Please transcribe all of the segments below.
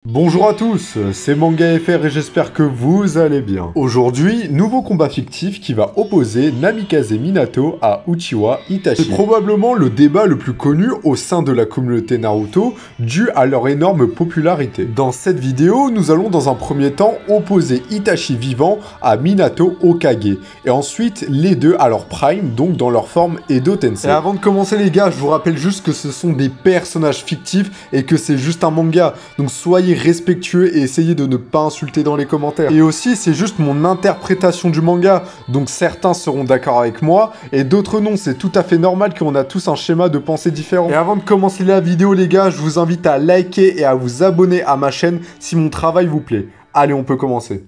Bonjour à tous, c'est MangaFR et j'espère que vous allez bien. Aujourd'hui, nouveau combat fictif qui va opposer Namikaze Minato à Uchiwa Itachi. C'est probablement le débat le plus connu au sein de la communauté Naruto, dû à leur énorme popularité. Dans cette vidéo, nous allons dans un premier temps opposer Itachi vivant à Minato Hokage, et ensuite les deux à leur prime, donc dans leur forme Edo Tensei. Et avant de commencer les gars, je vous rappelle juste que ce sont des personnages fictifs et que c'est juste un manga, donc soyez respectueux et essayez de ne pas insulter dans les commentaires. Et aussi, c'est juste mon interprétation du manga, donc certains seront d'accord avec moi, et d'autres non, c'est tout à fait normal qu'on a tous un schéma de pensée différent. Et avant de commencer la vidéo les gars, je vous invite à liker et à vous abonner à ma chaîne si mon travail vous plaît. Allez, on peut commencer.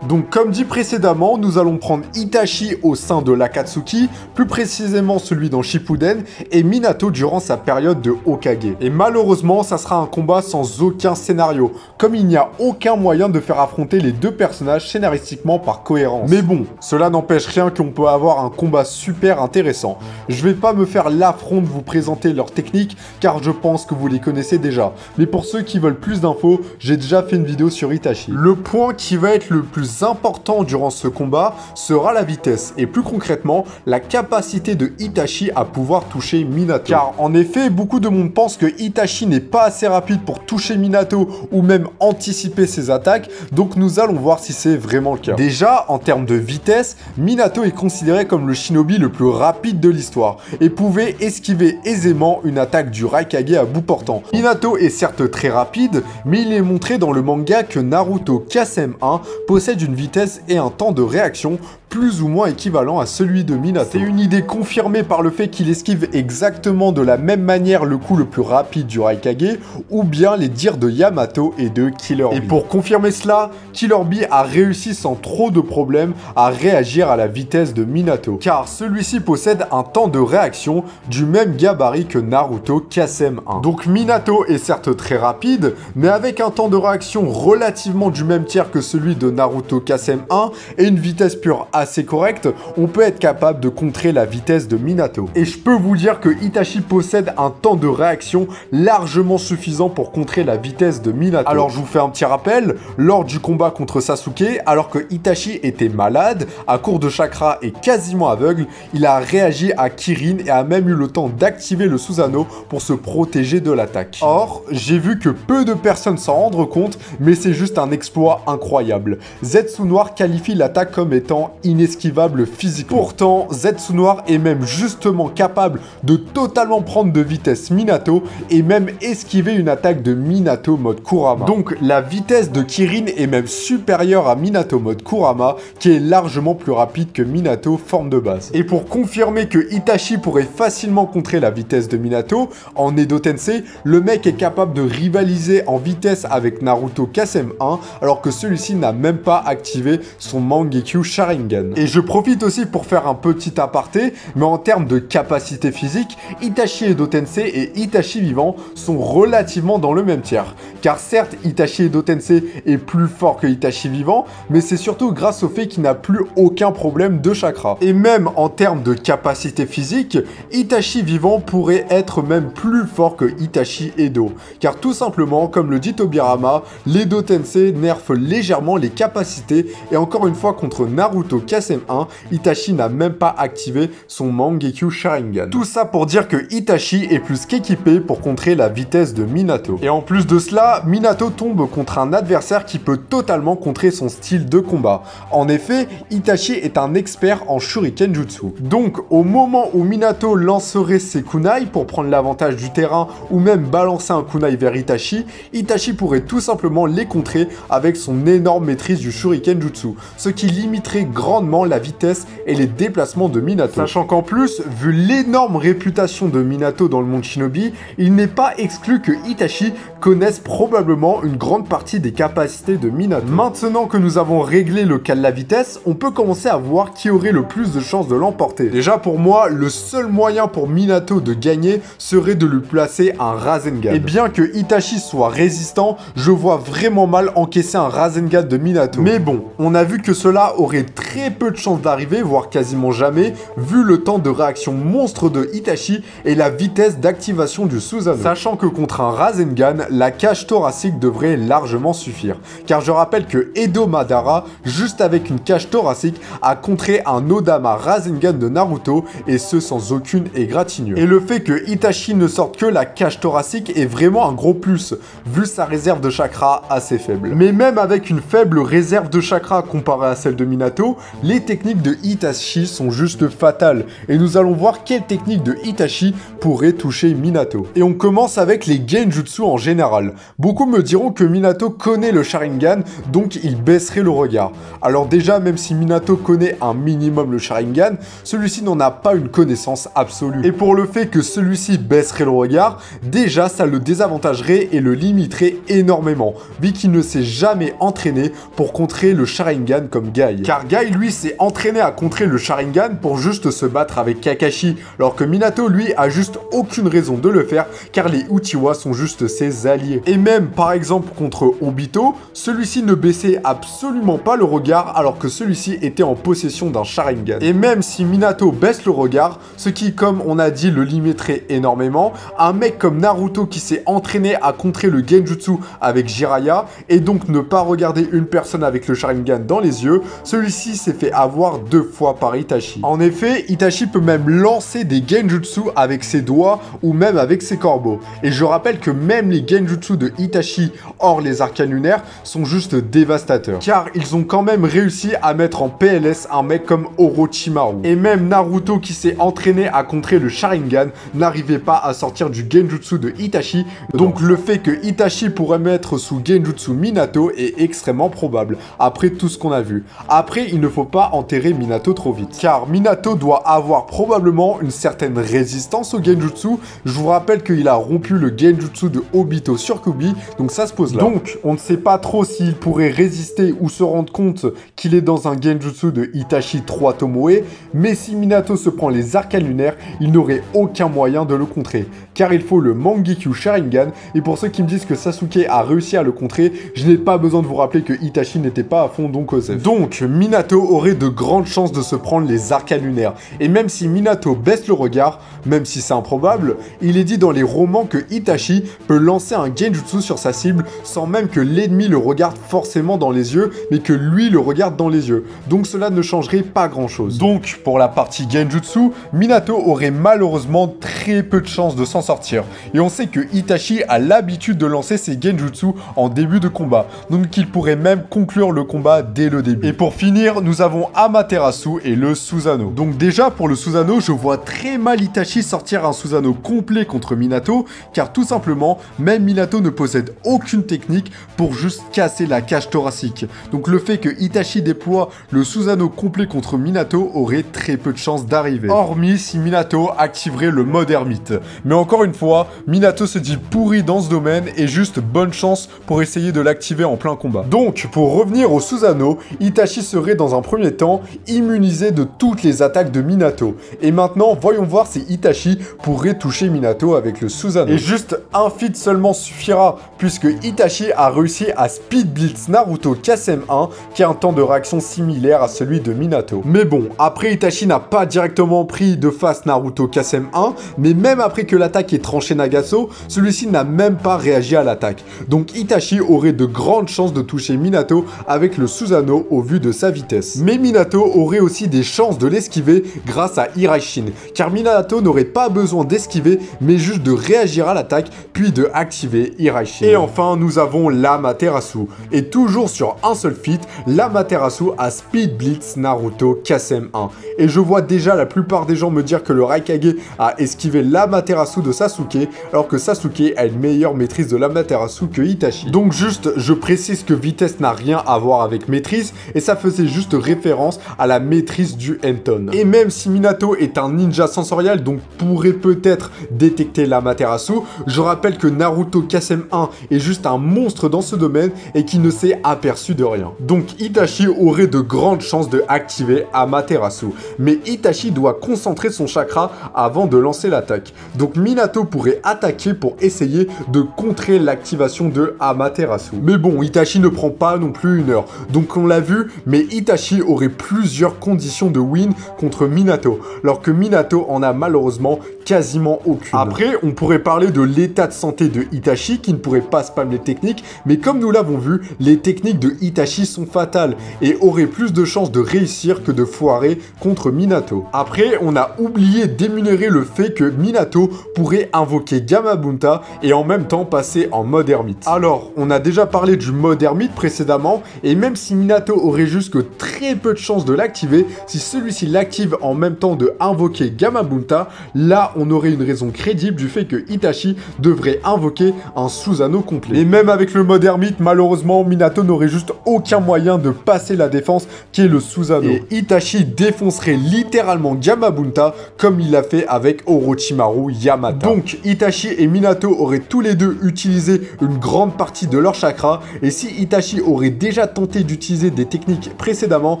Donc comme dit précédemment, nous allons prendre Itachi au sein de l'Akatsuki, plus précisément celui dans Shippuden, et Minato durant sa période de Hokage. Et malheureusement, ça sera un combat sans aucun scénario, comme il n'y a aucun moyen de faire affronter les deux personnages scénaristiquement par cohérence. Mais bon, cela n'empêche rien qu'on peut avoir un combat super intéressant. Je vais pas me faire l'affront de vous présenter leurs techniques, car je pense que vous les connaissez déjà. Mais pour ceux qui veulent plus d'infos, j'ai déjà fait une vidéo sur Itachi. Le point qui va être le plus important durant ce combat sera la vitesse et plus concrètement la capacité de Itachi à pouvoir toucher Minato. Car en effet, beaucoup de monde pense que Itachi n'est pas assez rapide pour toucher Minato ou même anticiper ses attaques, donc nous allons voir si c'est vraiment le cas. Déjà, en termes de vitesse, Minato est considéré comme le shinobi le plus rapide de l'histoire et pouvait esquiver aisément une attaque du Raikage à bout portant. Minato est certes très rapide, mais il est montré dans le manga que Naruto KSM1 possède une vitesse et un temps de réaction plus ou moins équivalent à celui de Minato. C'est une idée confirmée par le fait qu'il esquive exactement de la même manière le coup le plus rapide du Raikage, ou bien les dires de Yamato et de Killer Bee. Et pour confirmer cela, Killer Bee a réussi sans trop de problèmes à réagir à la vitesse de Minato, car celui-ci possède un temps de réaction du même gabarit que Naruto KSM1. Donc Minato est certes très rapide, mais avec un temps de réaction relativement du même tiers que celui de Naruto KSM1 et une vitesse pure assez correcte, on peut être capable de contrer la vitesse de Minato. Et je peux vous dire que Itachi possède un temps de réaction largement suffisant pour contrer la vitesse de Minato. Alors je vous fais un petit rappel, lors du combat contre Sasuke, alors que Itachi était malade, à court de chakra et quasiment aveugle, il a réagi à Kirin et a même eu le temps d'activer le Susanoo pour se protéger de l'attaque. Or, j'ai vu que peu de personnes s'en rendent compte, mais c'est juste un exploit incroyable. Zetsu Noir qualifie l'attaque comme étant inesquivable physiquement. Pourtant, Zetsu Noir est même justement capable de totalement prendre de vitesse Minato et même esquiver une attaque de Minato mode Kurama. Donc la vitesse de Kirin est même supérieure à Minato mode Kurama, qui est largement plus rapide que Minato forme de base. Et pour confirmer que Itachi pourrait facilement contrer la vitesse de Minato, en Edo Tensei, le mec est capable de rivaliser en vitesse avec Naruto KSM1, alors que celui-ci n'a même pas activé son Mangekyo Sharingan. Et je profite aussi pour faire un petit aparté, mais en termes de capacité physique, Itachi Edo Tensei et Itachi vivant sont relativement dans le même tiers. Car certes, Itachi Edo Tensei est plus fort que Itachi vivant, mais c'est surtout grâce au fait qu'il n'a plus aucun problème de chakra. Et même en termes de capacité physique, Itachi vivant pourrait être même plus fort que Itachi Edo. Car tout simplement, comme le dit Tobirama, l'Edo Tensei nerfe légèrement les capacités, et encore une fois contre Naruto KSM1, Itachi n'a même pas activé son Mangekyo Sharingan. Tout ça pour dire que Itachi est plus qu'équipé pour contrer la vitesse de Minato. Et en plus de cela, Minato tombe contre un adversaire qui peut totalement contrer son style de combat. En effet, Itachi est un expert en Shuriken Jutsu. Donc, au moment où Minato lancerait ses kunai pour prendre l'avantage du terrain ou même balancer un kunai vers Itachi, Itachi pourrait tout simplement les contrer avec son énorme maîtrise du Shuriken Jutsu, ce qui limiterait grandement la vitesse et les déplacements de Minato. Sachant qu'en plus, vu l'énorme réputation de Minato dans le monde shinobi, il n'est pas exclu que Itachi connaisse probablement une grande partie des capacités de Minato. Maintenant que nous avons réglé le cas de la vitesse, on peut commencer à voir qui aurait le plus de chances de l'emporter. Déjà pour moi, le seul moyen pour Minato de gagner serait de lui placer un Rasengan. Et bien que Itachi soit résistant, je vois vraiment mal encaisser un Rasengan de Minato. Mais Mais bon, on a vu que cela aurait très peu de chances d'arriver, voire quasiment jamais, vu le temps de réaction monstre de Itachi et la vitesse d'activation du Susanoo. Sachant que contre un Rasengan, la cage thoracique devrait largement suffire. Car je rappelle que Edo Madara, juste avec une cage thoracique, a contré un Odama Rasengan de Naruto, et ce sans aucune égratignure. Et le fait que Itachi ne sorte que la cage thoracique est vraiment un gros plus, vu sa réserve de chakra assez faible. Mais même avec une faible réserve de chakra comparée à celle de Minato, les techniques de Itachi sont juste fatales, et nous allons voir quelle technique de Itachi pourrait toucher Minato. Et on commence avec les genjutsu en général. Beaucoup me diront que Minato connaît le Sharingan, donc il baisserait le regard. Alors déjà, même si Minato connaît un minimum le Sharingan, celui-ci n'en a pas une connaissance absolue. Et pour le fait que celui-ci baisserait le regard, déjà ça le désavantagerait et le limiterait énormément, vu qu'il ne s'est jamais entraîné pour contrer le Sharingan comme Guy. Car Guy, lui, s'est entraîné à contrer le Sharingan pour juste se battre avec Kakashi, alors que Minato, lui, a juste aucune raison de le faire, car les Uchiwa sont juste ses alliés. Et même, par exemple, contre Obito, celui-ci ne baissait absolument pas le regard, alors que celui-ci était en possession d'un Sharingan. Et même si Minato baisse le regard, ce qui, comme on a dit, le limiterait énormément, un mec comme Naruto qui s'est entraîné à contrer le Genjutsu avec Jiraiya, et donc ne pas regarder une personne avec le Sharingan dans les yeux, celui-ci s'est fait avoir 2 fois par Itachi. En effet, Itachi peut même lancer des Genjutsu avec ses doigts ou même avec ses corbeaux. Et je rappelle que même les Genjutsu de Itachi, hors les arcanes lunaires, sont juste dévastateurs. Car ils ont quand même réussi à mettre en PLS un mec comme Orochimaru. Et même Naruto qui s'est entraîné à contrer le Sharingan n'arrivait pas à sortir du Genjutsu de Itachi, donc le fait que Itachi pourrait mettre sous Genjutsu Minato est extrêmement probable, après tout ce qu'on a vu. Après, il ne faut pas enterrer Minato trop vite, car Minato doit avoir probablement une certaine résistance au Genjutsu. Je vous rappelle qu'il a rompu le Genjutsu de Obito sur Kubi, donc ça se pose là. Donc, on ne sait pas trop s'il pourrait résister ou se rendre compte qu'il est dans un Genjutsu de Itachi 3 Tomoe, mais si Minato se prend les arcanes lunaires, il n'aurait aucun moyen de le contrer, car il faut le Mangekyo Sharingan, et pour ceux qui me disent que Sasuke a réussi à le contrer, je n'ai pas besoin de vous rappeler que Itachi n'était pas à fond donc Osef. Donc, Minato aurait de grandes chances de se prendre les arcanes lunaires, et même si Minato baisse le regard, même si c'est improbable, il est dit dans les romans que Itachi peut lancer un Genjutsu sur sa cible sans même que l'ennemi le regarde forcément dans les yeux, mais que lui le regarde dans les yeux. Donc cela ne changerait pas grand chose. Donc pour la partie Genjutsu, Minato aurait malheureusement très peu de chances de s'en sortir. Et on sait que Itachi a l'habitude de lancer ses Genjutsu en début de combat, donc il pourrait même conclure le combat dès le début. Et pour finir, nous avons Amaterasu et le Susanoo. Donc déjà pour le Susanoo, je vois très mal Itachi sortir un Susanoo complet contre Minato, car tout simplement, même Minato ne possède aucune technique pour juste casser la cage thoracique. Donc le fait que Itachi déploie le Susanoo complet contre Minato aurait très peu de chances d'arriver. Hormis si Minato activerait le mode ermite. Mais encore une fois, Minato se dit pourri dans ce domaine et juste bonne chance pour essayer de l'activer en plein combat. Donc pour revenir au Susanoo, Itachi serait dans un premier temps immunisé de toutes les attaques de Minato. Et maintenant, voyons voir si Itachi pourrait toucher Minato avec le Susanoo. Et juste un feat seulement suffira, puisque Itachi a réussi à Speed Blitz Naruto Kasem 1, qui a un temps de réaction similaire à celui de Minato. Mais bon, après Itachi n'a pas directement pris de face Naruto Kasem 1, mais même après que l'attaque ait tranché Nagato, celui-ci n'a même pas réagi à l'attaque. Donc Itachi aurait de grandes chances de toucher Minato avec le Susanoo au vu de sa vitesse. Mais Minato aurait aussi des chances de l'esquiver grâce à Iraishin, car Minato n'aurait pas besoin d'esquiver, mais juste de réagir à l'attaque, puis de activer Iraishin. Et enfin, nous avons l'Amaterasu. Et toujours sur un seul feat, l'Amaterasu a Speed Blitz Naruto Kasem 1. Et je vois déjà la plupart des gens me dire que le Raikage a esquivé l'Amaterasu de Sasuke, alors que Sasuke a une meilleure maîtrise de l'Amaterasu que Itachi. Donc juste, je précise que vitesse n'a rien à voir avec maîtrise, et ça faisait juste référence à la maîtrise du Henton. Et même si Minato est un ninja sensoriel, donc pourrait peut-être détecter l'Amaterasu, je rappelle que Naruto Kasem 1 est juste un monstre dans ce domaine et qui ne s'est aperçu de rien. Donc Itachi aurait de grandes chances de activer Amaterasu, mais Itachi doit concentrer son chakra avant de lancer l'attaque. Donc Minato pourrait attaquer pour essayer de contrer l'activation de Amaterasu. Mais bon, Itachi ne prend pas non plus meneur. Donc on l'a vu, mais Itachi aurait plusieurs conditions de win contre Minato, alors que Minato en a malheureusement quasiment aucune. Après, on pourrait parler de l'état de santé de Itachi qui ne pourrait pas spam les techniques, mais comme nous l'avons vu, les techniques de Itachi sont fatales et auraient plus de chances de réussir que de foirer contre Minato. Après, on a oublié d'énumérer le fait que Minato pourrait invoquer Gamabunta et en même temps passer en mode ermite. Alors, on a déjà parlé du mode ermite précédemment, et même si Minato aurait juste que très peu de chances de l'activer, si celui-ci l'active en même temps de invoquer Gamabunta, là on aurait une raison crédible du fait que Itachi devrait invoquer un Susanoo complet. Et même avec le mode ermite, malheureusement, Minato n'aurait juste aucun moyen de passer la défense qui est le Susanoo. Et Itachi défoncerait littéralement Gamabunta comme il l'a fait avec Orochimaru Yamata. Donc Itachi et Minato auraient tous les deux utilisé une grande partie de leur chakra, et si Itachi aurait déjà tenté d'utiliser des techniques précédemment,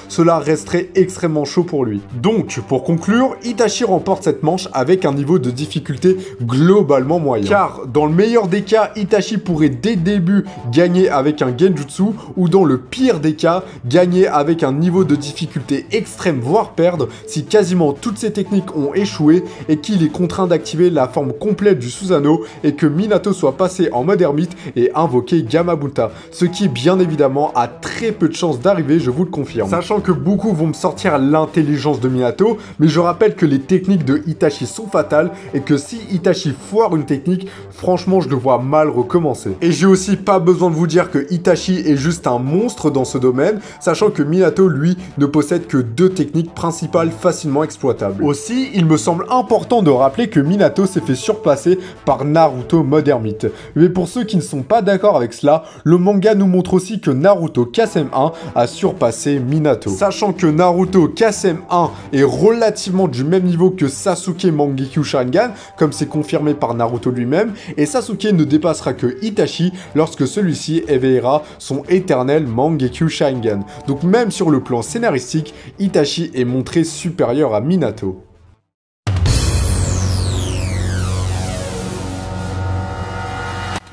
cela resterait extrêmement chaud pour lui. Donc pour conclure, Itachi remporte cette manche avec un niveau de difficulté globalement moyen. Car dans le meilleur des cas, Itachi pourrait dès le début gagner avec un Genjutsu, ou dans le pire des cas, gagner avec un niveau de difficulté extrême, voire perdre, si quasiment toutes ces techniques ont échoué et qu'il est contraint d'activer la forme complète du Susanoo et que Minato soit passé en mode ermite et invoquer Gamabunta. Ce qui bien évidemment a très peu de chances d'arriver, je vous le confirme. Sachant que beaucoup vont me sortir l'intelligence de Minato, mais je rappelle que les techniques de Itachi sont fatales et que si Itachi foire une technique, franchement je le vois mal recommencer. Et j'ai aussi pas besoin de vous dire que Itachi est juste un monstre dans ce domaine, sachant que Minato lui ne possède que 2 techniques principales facilement exploitables. Aussi, il me semble important de rappeler que Minato s'est fait surpasser par Naruto mode ermite. Mais pour ceux qui ne sont pas d'accord avec cela, le manga nous montre aussi que Naruto KSM1 a surpassé Minato. Sachant que Naruto KSM1 est relativement du même niveau que Sasuke Mangekyo Sharingan, comme c'est confirmé par Naruto lui-même, et Sasuke ne dépassera que Itachi lorsque celui-ci éveillera son éternel Mangekyo Sharingan. Donc même sur le plan scénaristique, Itachi est montré supérieur à Minato.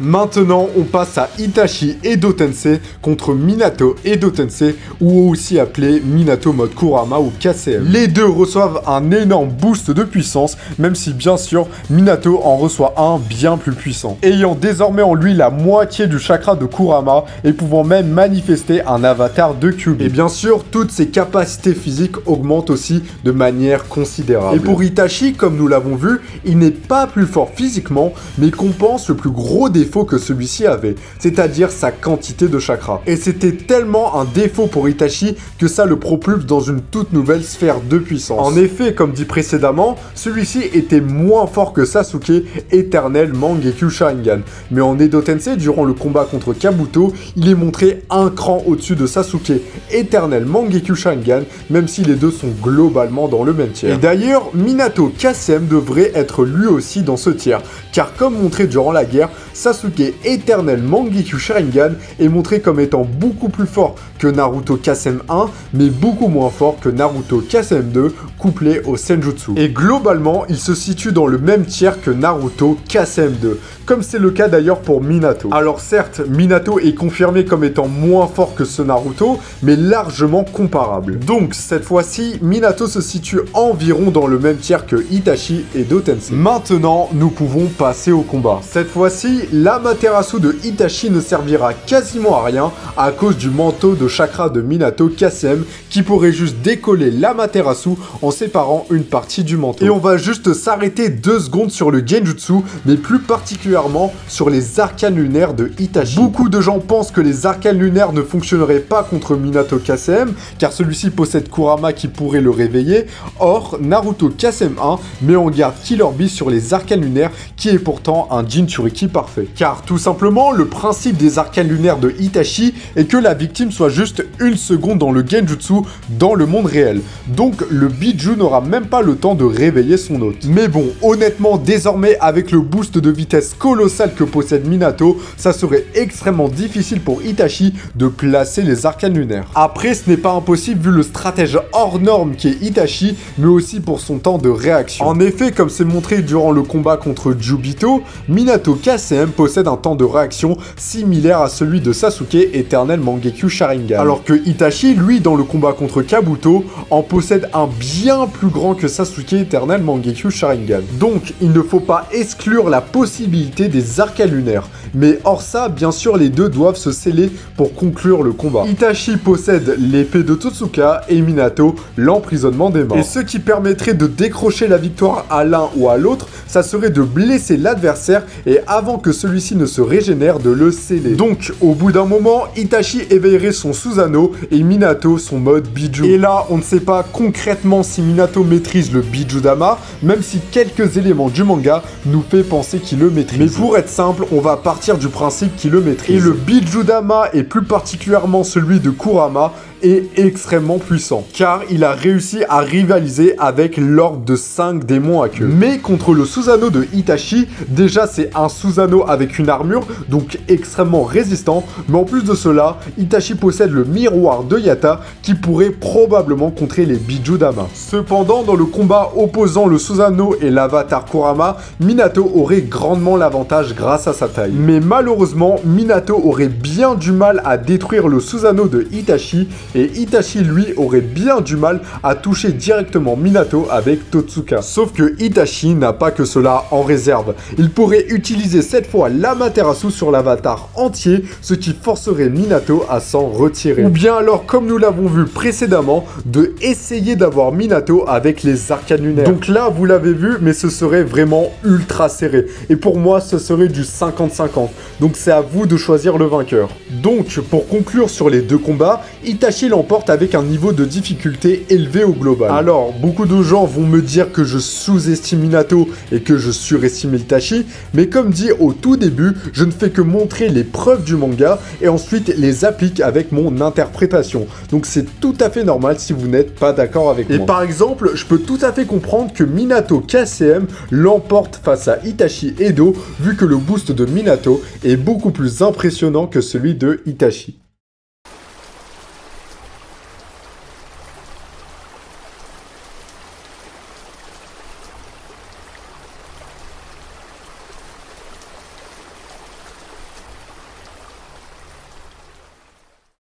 Maintenant, on passe à Itachi Edo Tensei contre Minato Edo Tensei, ou aussi appelé Minato mode Kurama ou KCM. Les deux reçoivent un énorme boost de puissance, même si bien sûr, Minato en reçoit un bien plus puissant. Ayant désormais en lui la moitié du chakra de Kurama et pouvant même manifester un avatar de Kyuubi. Et bien sûr, toutes ses capacités physiques augmentent aussi de manière considérable. Et pour Itachi, comme nous l'avons vu, il n'est pas plus fort physiquement, mais compense le plus gros défaut que celui-ci avait, c'est-à-dire sa quantité de chakra. Et c'était tellement un défaut pour Itachi que ça le propulse dans une toute nouvelle sphère de puissance. En effet, comme dit précédemment, celui-ci était moins fort que Sasuke, éternel Mangekyo Sharingan. Mais en Edo Tensei, durant le combat contre Kabuto, il est montré un cran au-dessus de Sasuke, éternel Mangekyo Sharingan, même si les deux sont globalement dans le même tiers. Et d'ailleurs, Minato KSM devrait être lui aussi dans ce tiers, car comme montré durant la guerre, Sasuke éternel Mangekyo Sharingan est montré comme étant beaucoup plus fort que Naruto KSM 1, mais beaucoup moins fort que Naruto KSM 2, couplé au Senjutsu. Et globalement, il se situe dans le même tiers que Naruto KSM 2, comme c'est le cas d'ailleurs pour Minato. Alors certes, Minato est confirmé comme étant moins fort que ce Naruto, mais largement comparable. Donc cette fois-ci, Minato se situe environ dans le même tiers que Itachi et Edo Tensei. Maintenant, nous pouvons passer au combat. Cette fois-ci, l'Amaterasu de Itachi ne servira quasiment à rien à cause du manteau de chakra de Minato KSM qui pourrait juste décoller l'Amaterasu en séparant une partie du manteau. Et on va juste s'arrêter 2 secondes sur le Genjutsu, mais plus particulièrement sur les arcanes lunaires de Itachi. Beaucoup de gens pensent que les arcanes lunaires ne fonctionneraient pas contre Minato KSM, car celui-ci possède Kurama qui pourrait le réveiller. Or, Naruto KSM 1 met en garde Killer Bee sur les arcanes lunaires, qui est pourtant un Jinchuriki parfait. Car tout simplement, le principe des arcanes lunaires de Itachi est que la victime soit juste une seconde dans le Genjutsu dans le monde réel. Donc le bijutsu Biju n'aura même pas le temps de réveiller son hôte. Mais bon, honnêtement, désormais, avec le boost de vitesse colossal que possède Minato, ça serait extrêmement difficile pour Itachi de placer les arcanes lunaires. Après, ce n'est pas impossible vu le stratège hors norme qui est Itachi, mais aussi pour son temps de réaction. En effet, comme c'est montré durant le combat contre Jubito, Minato KCM possède un temps de réaction similaire à celui de Sasuke éternel Mangekyo Sharingan. Alors que Itachi, lui, dans le combat contre Kabuto, en possède un bien plus grand que Sasuke éternel Mangekyo Sharingan. Donc, il ne faut pas exclure la possibilité des arcanes lunaires. Mais hors ça, bien sûr, les deux doivent se sceller pour conclure le combat. Itachi possède l'épée de Totsuka et Minato l'emprisonnement des morts. Et ce qui permettrait de décrocher la victoire à l'un ou à l'autre, ça serait de blesser l'adversaire et avant que celui-ci ne se régénère, de le sceller. Donc, au bout d'un moment, Itachi éveillerait son Susanoo et Minato son mode Biju. Et là, on ne sait pas concrètement si Minato maîtrise le Bijudama, même si quelques éléments du manga nous fait penser qu'il le maîtrise. Mais pour être simple, on va partir du principe qu'il le maîtrise. Et le Bijudama, et plus particulièrement celui de Kurama, est extrêmement puissant, car il a réussi à rivaliser avec l'orbe de 5 démons à queue. Mais contre le Susanoo de Itachi, déjà c'est un Susanoo avec une armure, donc extrêmement résistant, mais en plus de cela, Itachi possède le miroir de Yatta, qui pourrait probablement contrer les Bijudama. Cependant, dans le combat opposant le Susanoo et l'avatar Kurama, Minato aurait grandement l'avantage grâce à sa taille. Mais malheureusement, Minato aurait bien du mal à détruire le Susanoo de Itachi, et Itachi, lui, aurait bien du mal à toucher directement Minato avec Totsuka. Sauf que Itachi n'a pas que cela en réserve. Il pourrait utiliser cette fois l'Amaterasu sur l'avatar entier, ce qui forcerait Minato à s'en retirer. Ou bien alors, comme nous l'avons vu précédemment, de essayer d'avoir Minato avec les arcanes lunaires. Donc là, vous l'avez vu, mais ce serait vraiment ultra serré. Et pour moi, ce serait du 50-50. Donc c'est à vous de choisir le vainqueur. Donc, pour conclure sur les deux combats, Itachi l'emporte avec un niveau de difficulté élevé au global. Alors, beaucoup de gens vont me dire que je sous-estime Minato et que je surestime Itachi, mais comme dit au tout début, je ne fais que montrer les preuves du manga et ensuite les applique avec mon interprétation. Donc c'est tout à fait normal si vous n'êtes pas d'accord avec moi. Et par exemple, je peux tout à fait comprendre que Minato KCM l'emporte face à Itachi Edo, vu que le boost de Minato est beaucoup plus impressionnant que celui de Itachi.